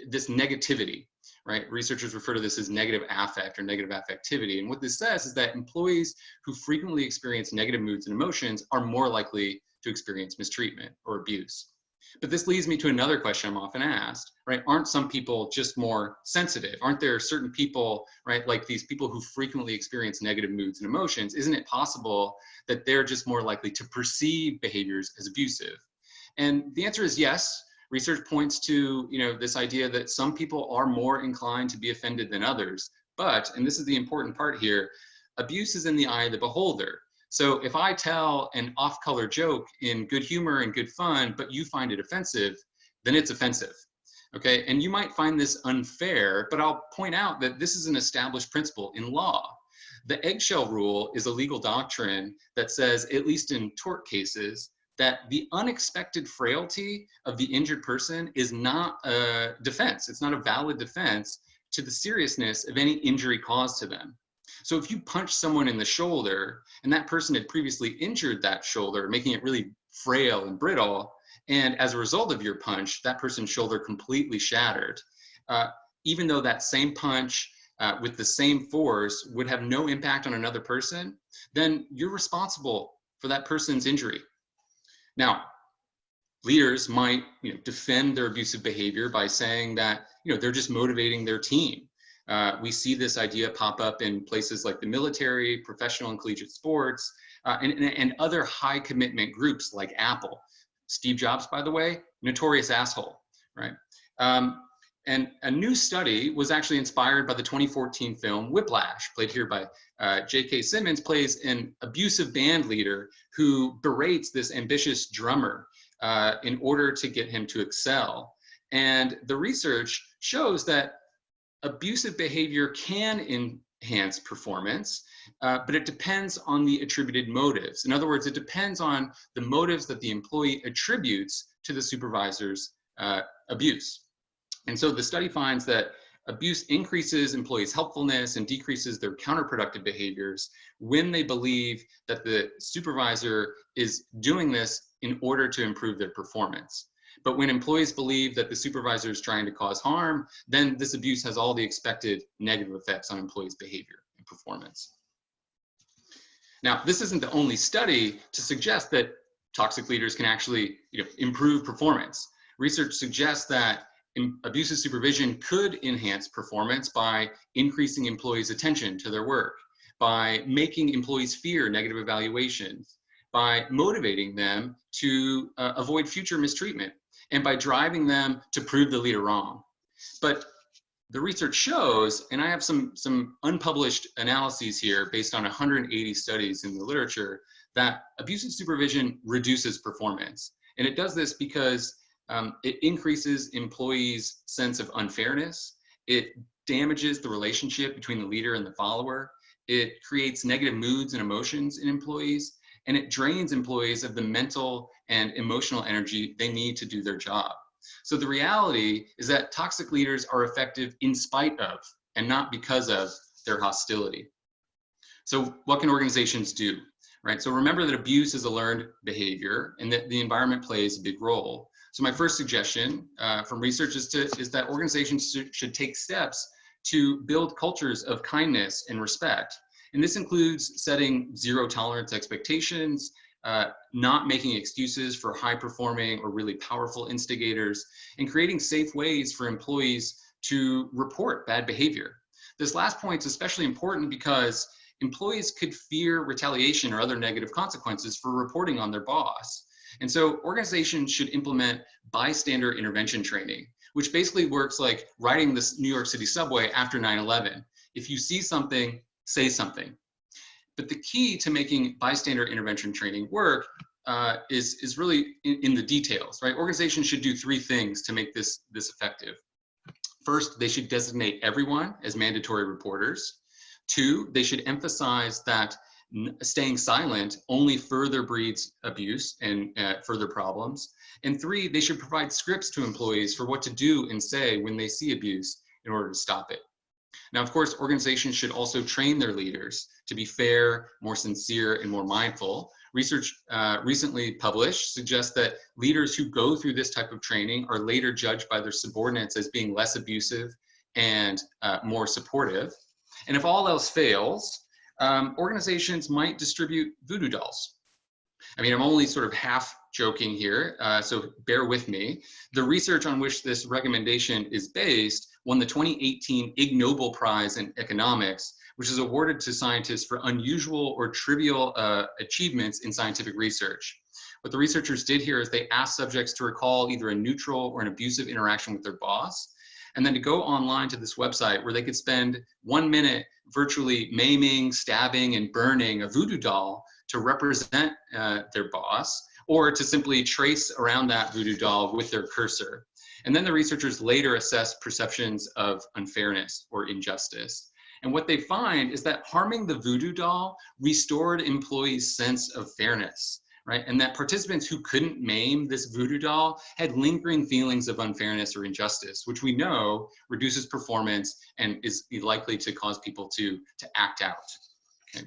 this negativity. Right? Researchers refer to this as negative affect or negative affectivity. And what this says is that employees who frequently experience negative moods and emotions are more likely to experience mistreatment or abuse. But this leads me to another question I'm often asked, right? Aren't some people just more sensitive? Aren't there certain people, right, like these people who frequently experience negative moods and emotions? Isn't it possible that they're just more likely to perceive behaviors as abusive? And the answer is yes. Research points to, this idea that some people are more inclined to be offended than others. But, and this is the important part here, abuse is in the eye of the beholder. So if I tell an off-color joke in good humor and good fun, but you find it offensive, then it's offensive. Okay, and you might find this unfair, but I'll point out that this is an established principle in law. The eggshell rule is a legal doctrine that says, at least in tort cases, that the unexpected frailty of the injured person is not a defense. It's not a valid defense to the seriousness of any injury caused to them. So if you punch someone in the shoulder and that person had previously injured that shoulder, making it really frail and brittle, and as a result of your punch, that person's shoulder completely shattered, even though that same punch with the same force would have no impact on another person, then you're responsible for that person's injury. Now, leaders might defend their abusive behavior by saying that they're just motivating their team. We see this idea pop up in places like the military, professional and collegiate sports, and other high commitment groups like Apple. Steve Jobs, by the way, notorious asshole, right? And a new study was actually inspired by the 2014 film Whiplash, played here by J.K. Simmons, plays an abusive band leader who berates this ambitious drummer in order to get him to excel. And the research shows that abusive behavior can enhance performance, but it depends on the attributed motives. In other words, it depends on the motives that the employee attributes to the supervisor's abuse. And so the study finds that abuse increases employees' helpfulness and decreases their counterproductive behaviors when they believe that the supervisor is doing this in order to improve their performance. But when employees believe that the supervisor is trying to cause harm, then this abuse has all the expected negative effects on employees' behavior and performance. Now, this isn't the only study to suggest that toxic leaders can actually improve performance. Research suggests that abusive supervision could enhance performance by increasing employees' attention to their work, by making employees fear negative evaluations, by motivating them to avoid future mistreatment, and by driving them to prove the leader wrong. But the research shows, and I have some unpublished analyses here based on 180 studies in the literature, that abusive supervision reduces performance. And it does this because it increases employees' sense of unfairness. It damages the relationship between the leader and the follower. It creates negative moods and emotions in employees, and it drains employees of the mental and emotional energy they need to do their job. So the reality is that toxic leaders are effective in spite of, and not because of, their hostility. So what can organizations do, right? So remember that abuse is a learned behavior and that the environment plays a big role. So my first suggestion from research is that organizations should take steps to build cultures of kindness and respect. And this includes setting zero tolerance expectations, not making excuses for high performing or really powerful instigators, and creating safe ways for employees to report bad behavior. This last point is especially important because employees could fear retaliation or other negative consequences for reporting on their boss. And so organizations should implement bystander intervention training, which basically works like riding the New York City subway after 9/11. If you see something, say something. But the key to making bystander intervention training work is really in the details, right? Organizations should do three things to make this effective. First, they should designate everyone as mandatory reporters. Two, they should emphasize that staying silent only further breeds abuse and further problems. And three, they should provide scripts to employees for what to do and say when they see abuse in order to stop it. Now, of course, organizations should also train their leaders to be fair, more sincere, and more mindful. Research recently published suggests that leaders who go through this type of training are later judged by their subordinates as being less abusive and more supportive. And if all else fails, organizations might distribute voodoo dolls. I mean, I'm only sort of half joking here, so bear with me. The research on which this recommendation is based won the 2018 Ig Nobel Prize in Economics, which is awarded to scientists for unusual or trivial achievements in scientific research. What the researchers did here is they asked subjects to recall either a neutral or an abusive interaction with their boss, and then to go online to this website where they could spend 1 minute virtually maiming, stabbing, and burning a voodoo doll to represent their boss, or to simply trace around that voodoo doll with their cursor. And then the researchers later assessed perceptions of unfairness or injustice. And what they find is that harming the voodoo doll restored employees' sense of fairness, right? And that participants who couldn't maim this voodoo doll had lingering feelings of unfairness or injustice, which we know reduces performance and is likely to cause people to act out. Okay.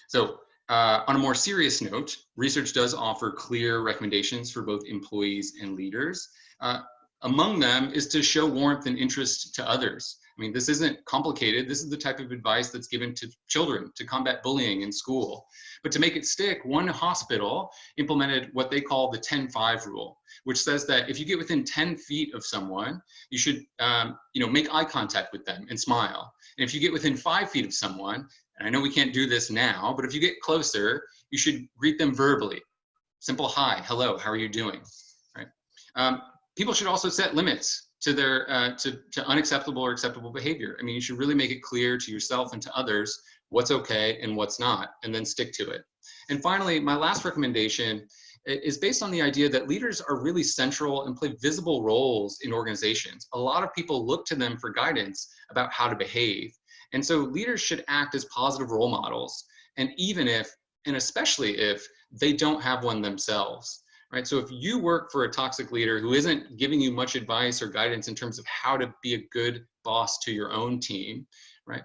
So on a more serious note, research does offer clear recommendations for both employees and leaders. Among them is to show warmth and interest to others. I mean, this isn't complicated. This is the type of advice that's given to children to combat bullying in school. But to make it stick, one hospital implemented what they call the 10-5 rule, which says that if you get within 10 feet of someone, you should make eye contact with them and smile. And if you get within 5 feet of someone, and I know we can't do this now, but if you get closer, you should greet them verbally. Simple hi, hello, how are you doing? Right? People should also set limits to their to unacceptable or acceptable behavior. I mean, you should really make it clear to yourself and to others what's okay and what's not, and then stick to it. And finally, my last recommendation is based on the idea that leaders are really central and play visible roles in organizations. A lot of people look to them for guidance about how to behave. And so leaders should act as positive role models, and even if, and especially if, they don't have one themselves. Right? So if you work for a toxic leader who isn't giving you much advice or guidance in terms of how to be a good boss to your own team, right?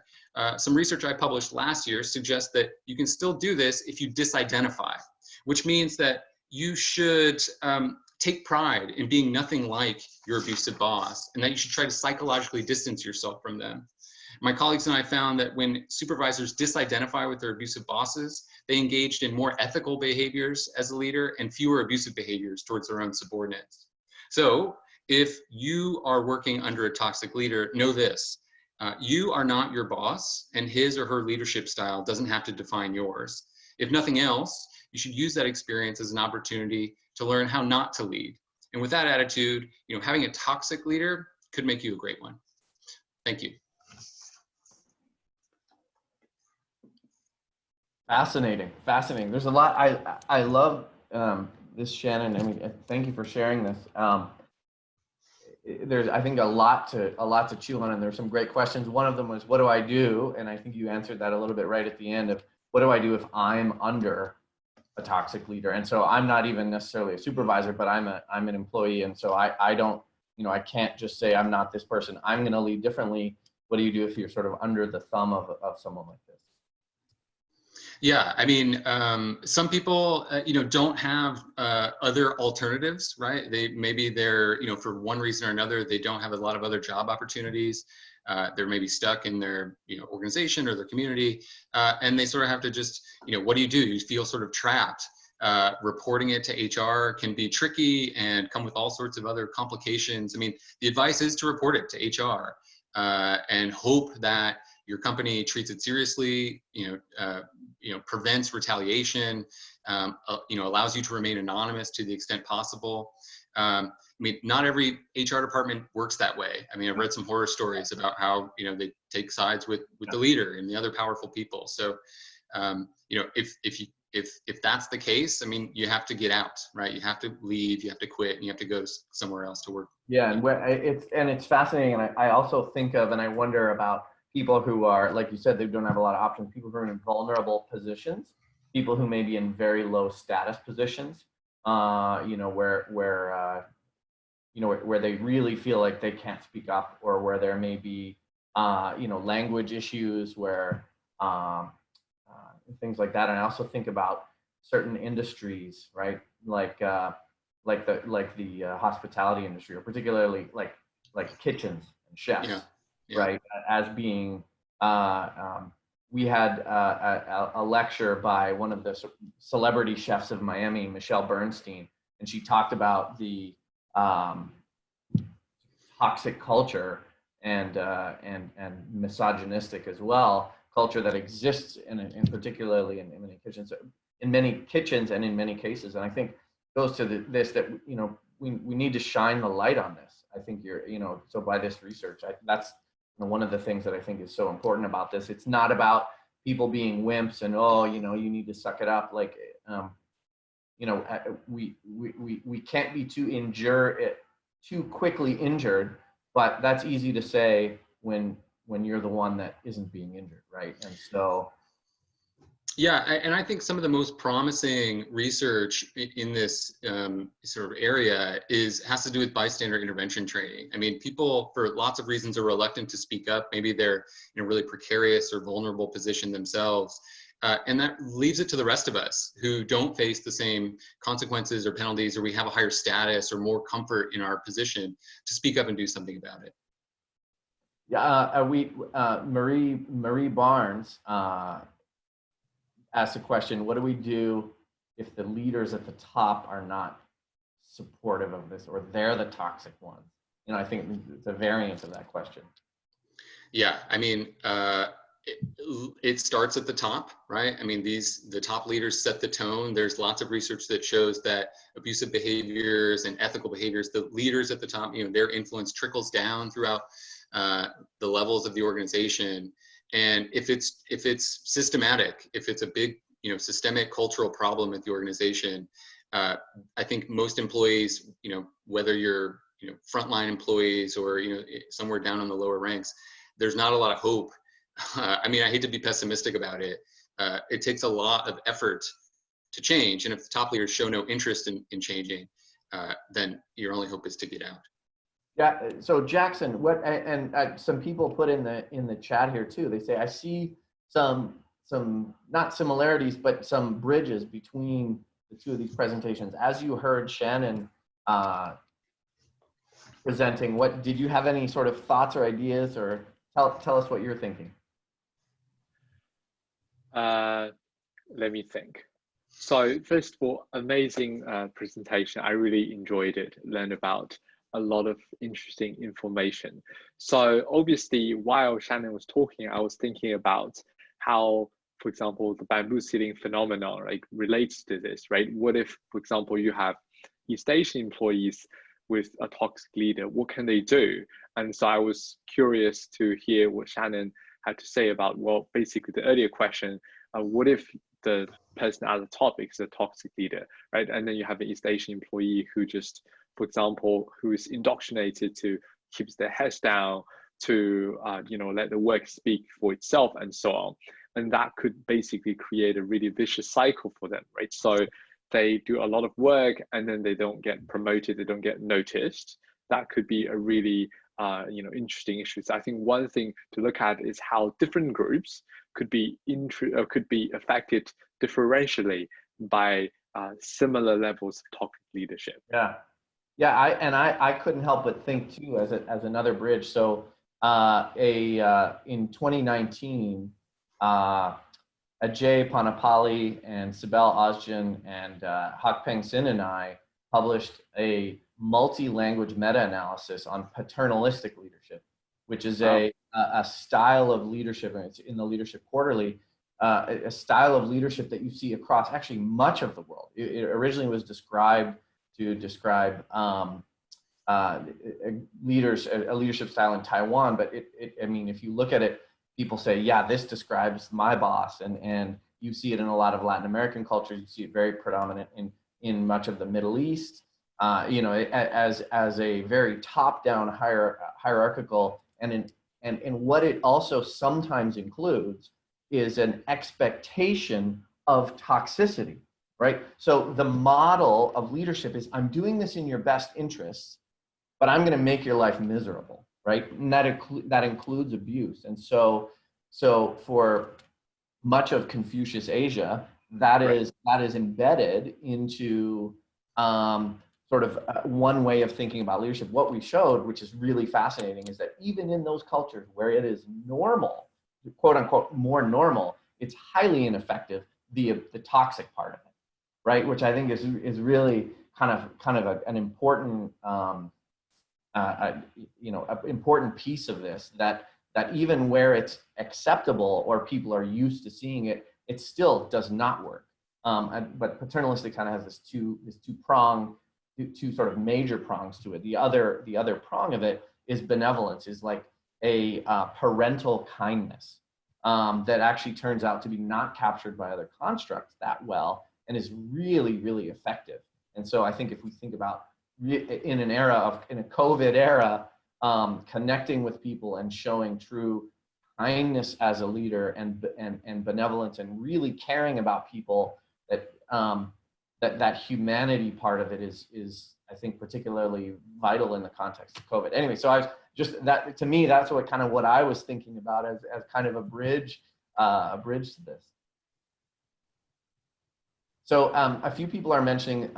Some research I published last year suggests that you can still do this if you disidentify, which means that you should take pride in being nothing like your abusive boss, and that you should try to psychologically distance yourself from them. My colleagues and I found that when supervisors disidentify with their abusive bosses, they engaged in more ethical behaviors as a leader and fewer abusive behaviors towards their own subordinates. So if you are working under a toxic leader, know this: you are not your boss, and his or her leadership style doesn't have to define yours. If nothing else, you should use that experience as an opportunity to learn how not to lead. And with that attitude, having a toxic leader could make you a great one. Thank you. Fascinating, fascinating. There's a lot. I love this, Shannon. I mean, thank you for sharing this. There's, I think, a lot to chew on, and there's some great questions. One of them was, what do I do? And I think you answered that a little bit right at the end of, what do I do if I'm under a toxic leader? And so I'm not even necessarily a supervisor, but I'm an employee, and so I don't, I can't just say I'm not this person. I'm going to lead differently. What do you do if you're sort of under the thumb of someone like this? Yeah, I mean, some people, don't have other alternatives, right? Maybe they're, for one reason or another, they don't have a lot of other job opportunities. They're maybe stuck in their, organization or their community, and they sort of have to just, what do? You feel sort of trapped. Reporting it to HR can be tricky and come with all sorts of other complications. I mean, the advice is to report it to HR and hope that your company treats it seriously, prevents retaliation, allows you to remain anonymous to the extent possible. I mean, not every HR department works that way. I mean, I've read some horror stories about how, they take sides with the leader and the other powerful people. So, if that's the case, I mean, you have to get out, right? You have to leave, you have to quit, and you have to go somewhere else to work. Yeah, and it's fascinating. And I also think of, and I wonder about people who are, like you said, they don't have a lot of options, people who are in vulnerable positions, people who may be in very low status positions, where they really feel like they can't speak up, or where there may be, language issues, where things like that. And I also think about certain industries, right? Like the hospitality industry, or particularly like kitchens and chefs. Yeah. Yeah. Right, as being, we had a lecture by one of the celebrity chefs of Miami, Michelle Bernstein, and she talked about the toxic culture and misogynistic as well culture that exists in particularly in many kitchens and in many cases. And I think goes to this that we need to shine the light on this. I think so by this research, that's one of the things that I think is so important about this. It's not about people being wimps and, you need to suck it up. Like, we can't be too quickly injured, but that's easy to say when when you're the one that isn't being injured, right? And so yeah, and I think some of the most promising research in this sort of area has to do with bystander intervention training. I mean, people for lots of reasons are reluctant to speak up. Maybe they're in a really precarious or vulnerable position themselves. And that leaves it to the rest of us who don't face the same consequences or penalties, or we have a higher status or more comfort in our position to speak up and do something about it. Yeah, Marie Barnes asked a question: what do we do if the leaders at the top are not supportive of this, or they're the toxic ones? You know, I think it's a variant of that question. Yeah, I mean, it starts at the top, right? I mean, the top leaders set the tone. There's lots of research that shows that abusive behaviors and ethical behaviors, the leaders at the top, you know, their influence trickles down throughout the levels of the organization. And if it's systematic, if it's a big, you know, systemic cultural problem at the organization, I think most employees, you know, whether you're, you know, frontline employees or, you know, somewhere down in the lower ranks, there's not a lot of hope. I mean, I hate to be pessimistic about it. It takes a lot of effort to change. And if the top leaders show no interest in changing, then your only hope is to get out. Yeah. So Jackson, some people put in the chat here too. They say, I see some not similarities, but some bridges between the two of these presentations. As you heard Shannon presenting, did you have any sort of thoughts or ideas, or tell us what you're thinking? Let me think. So first of all, amazing presentation. I really enjoyed it, learned about a lot of interesting information. So obviously, while Shannon was talking, I was thinking about how, for example, the bamboo ceiling phenomenon like relates to this, right? What if, for example, you have East Asian employees with a toxic leader? What can they do? And so I was curious to hear what Shannon had to say about, well, basically the earlier question, what if the person at the top is a toxic leader, right? And then you have an East Asian employee who just, for example, who is indoctrinated to keep their heads down, to you know, let the work speak for itself and so on. And that could basically create a really vicious cycle for them, right? So they do a lot of work and then they don't get promoted, they don't get noticed. That could be a really you know, interesting issue. So I think one thing to look at is how different groups could be affected differentially by similar levels of toxic leadership. Yeah, yeah. I couldn't help but think too, as another bridge. So in 2019, Ajay Panapali and Sibel Ozgen and Hakpeng Sin and I published a multi-language meta-analysis on paternalistic leadership, which is a style of leadership, and it's in the Leadership Quarterly, a style of leadership that you see across actually much of the world. It originally was described to describe a leadership style in Taiwan, but I mean, if you look at it, people say, yeah, this describes my boss, and you see it in a lot of Latin American cultures. You see it very predominant in much of the Middle East. You know, as a very top-down hierarchical, and what it also sometimes includes is an expectation of toxicity, right? So the model of leadership is, I'm doing this in your best interests, but I'm going to make your life miserable, right? And that includes abuse. And so for much of Confucius Asia, that is embedded into sort of one way of thinking about leadership. What we showed, which is really fascinating, is that even in those cultures where it is normal, quote unquote, more normal, it's highly ineffective, the toxic part of it, right? Which I think is really kind of an important, you know, an important piece of this, that even where it's acceptable or people are used to seeing it, it still does not work. But paternalistic kind of has this two sort of major prongs to it. The other prong of it is benevolence, is like a parental kindness that actually turns out to be not captured by other constructs that well, and is really, really effective. And so I think if we think about in a COVID era, connecting with people and showing true kindness as a leader and benevolence and really caring about people, that that humanity part of it is I think particularly vital in the context of COVID. Anyway, so I was just, that to me, that's what I was thinking about as kind of a bridge to this. So a few people are mentioning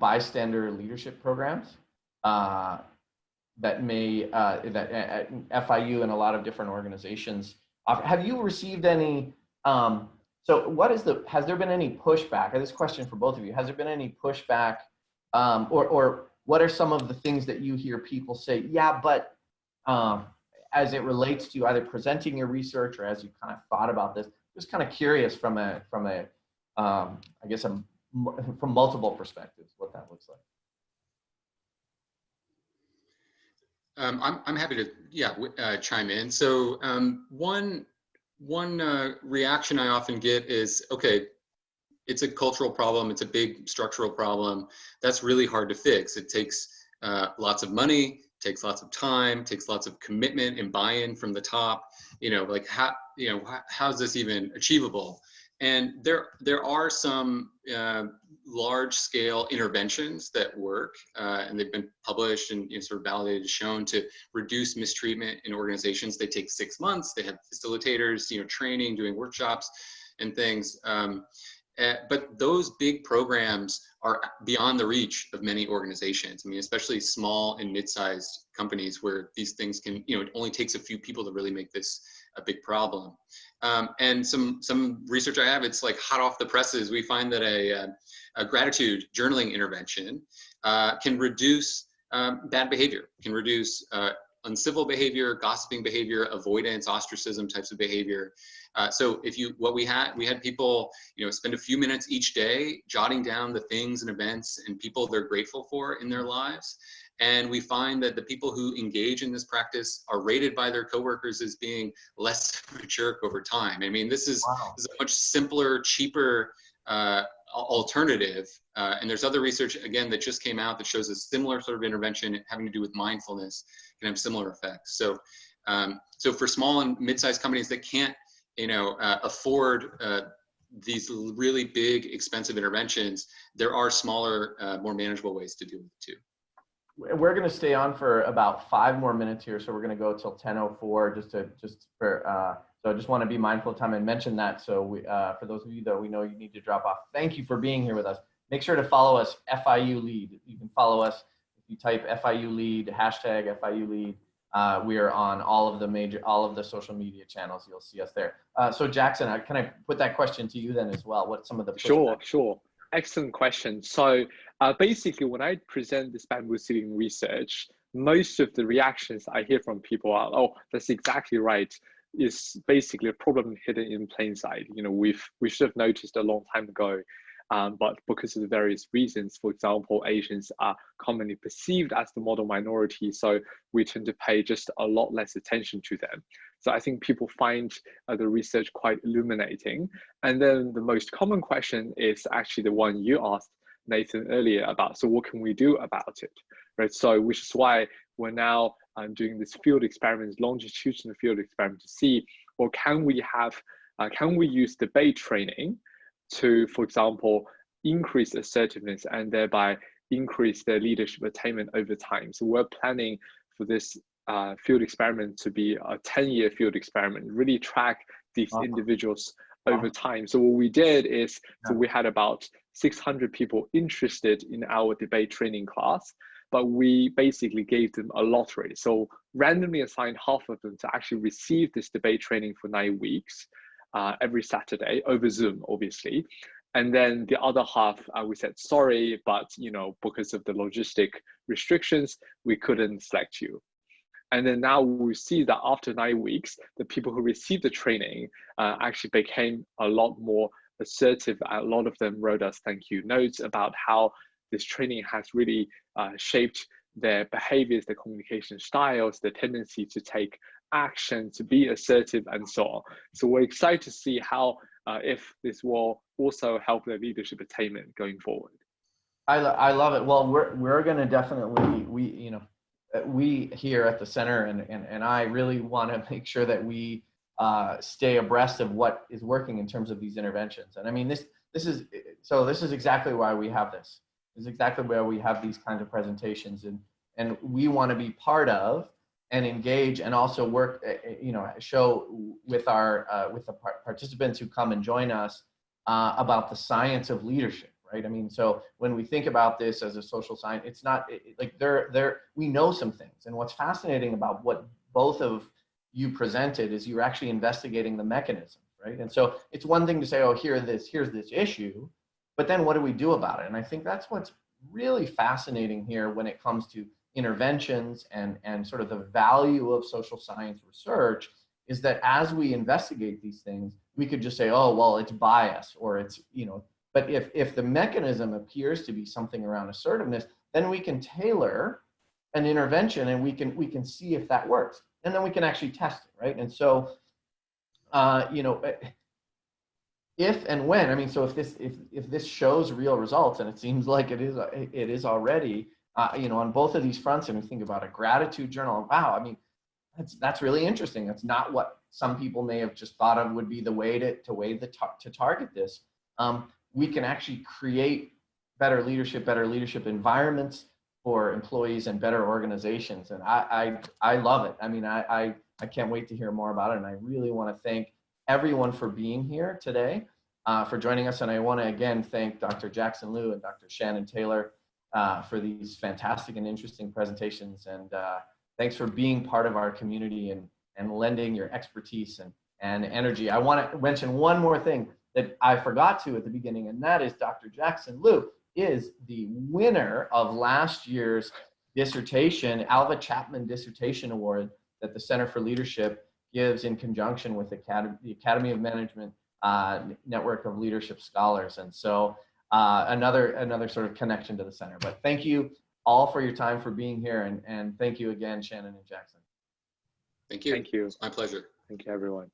bystander leadership programs that may, that at FIU and a lot of different organizations offer. Have you received any, so what is has there been any pushback? This question for both of you, has there been any pushback or what are some of the things that you hear people say, yeah, but as it relates to either presenting your research or as you kind of thought about this, just kind of curious from a I guess from multiple perspectives, what that looks like. I'm happy to chime in. So one reaction I often get is, okay, it's a cultural problem, it's a big structural problem. That's really hard to fix. It takes lots of money, takes lots of time, takes lots of commitment and buy-in from the top. Like how's this even achievable? And there are some large-scale interventions that work, and they've been published and sort of validated, shown to reduce mistreatment in organizations. They take 6 months. They have facilitators, training, doing workshops, and things. But those big programs are beyond the reach of many organizations. I mean, especially small and mid-sized companies where these things can, it only takes a few people to really make this a big problem. And some research I have, it's like hot off the presses. We find that a gratitude journaling intervention can reduce bad behavior, can reduce uncivil behavior, gossiping behavior, avoidance, ostracism types of behavior. So we had people, spend a few minutes each day jotting down the things and events and people they're grateful for in their lives. And we find that the people who engage in this practice are rated by their coworkers as being less of a jerk over time. I mean, this is, Wow. this is a much simpler, cheaper alternative. And there's other research, again, that just came out that shows a similar sort of intervention having to do with mindfulness can have similar effects. So, so for small and mid-sized companies that can't, afford these really big, expensive interventions, there are smaller, more manageable ways to do it too. We're going to stay on for about 5 more minutes here, so we're going to go till 10:04. So I just want to be mindful of time and mention that. So for those of you that we know you need to drop off, thank you for being here with us. Make sure to follow us, FIU Lead. You can follow us if you type FIU Lead, hashtag FIU Lead. We are on all of the social media channels. You'll see us there. So Jackson, can I put that question to you then as well? What's some of the pushback? Sure. Excellent question. So basically, when I present this bamboo seeding research, most of the reactions I hear from people are, "Oh, that's exactly right. It's basically a problem hidden in plain sight. We should have noticed a long time ago, but because of the various reasons, for example, Asians are commonly perceived as the model minority, so we tend to pay just a lot less attention to them." So I think people find the research quite illuminating. And then the most common question is actually the one you asked, Nathan, earlier about, so what can we do about it, right? So which is why we're now doing this field experiments, longitudinal field experiment to see, or can we use debate training to, for example, increase assertiveness and thereby increase their leadership attainment over time. So we're planning for this field experiment to be a 10-year field experiment, really track these individuals over time. So what we did is, so we had about 600 people interested in our debate training class, but we basically gave them a lottery. So randomly assigned half of them to actually receive this debate training for 9 weeks, every Saturday over Zoom, obviously. And then the other half, we said, sorry, but because of the logistic restrictions, we couldn't select you. And then now we see that after 9 weeks, the people who received the training actually became a lot more assertive. A lot of them wrote us thank you notes about how this training has really shaped their behaviors, their communication styles, their tendency to take action, to be assertive, and so on. So we're excited to see how, if this will also help their leadership attainment going forward. I love it. Well, we're going to definitely, we here at the center and I really want to make sure that we stay abreast of what is working in terms of these interventions. And I mean, this is exactly why we have this. This is exactly why we have these kinds of presentations, and we want to be part of and engage and also work, show with the participants who come and join us about the science of leadership, right? I mean, so when we think about this as a social science, it's not like we know some things. And what's fascinating about what both of you presented is you're actually investigating the mechanism, right? And so it's one thing to say, oh, here's this issue, but then what do we do about it? And I think that's what's really fascinating here when it comes to interventions and sort of the value of social science research, is that as we investigate these things, we could just say, oh, well, it's bias, or it's, but if the mechanism appears to be something around assertiveness, then we can tailor an intervention and we can see if that works. And then we can actually test it, right? And so, if and when, I mean, so if this shows real results, and it seems like it is already, on both of these fronts, and we think about a gratitude journal, wow, I mean, that's really interesting. That's not what some people may have just thought of would be the way to target this. We can actually create better leadership environments for employees and better organizations. And I love it. I mean, I can't wait to hear more about it. And I really want to thank everyone for being here today, for joining us. And I want to again thank Dr. Jackson Liu and Dr. Shannon Taylor for these fantastic and interesting presentations. And thanks for being part of our community and lending your expertise and energy. I want to mention one more thing that I forgot to at the beginning, and that is Dr. Jackson Liu is the winner of last year's dissertation, Alva Chapman Dissertation Award, that the Center for Leadership gives in conjunction with the Academy of Management Network of Leadership Scholars. And so another sort of connection to the center. But thank you all for your time, for being here, and thank you again, Shannon and Jackson. Thank you. Thank you. It's my pleasure. Thank you, everyone.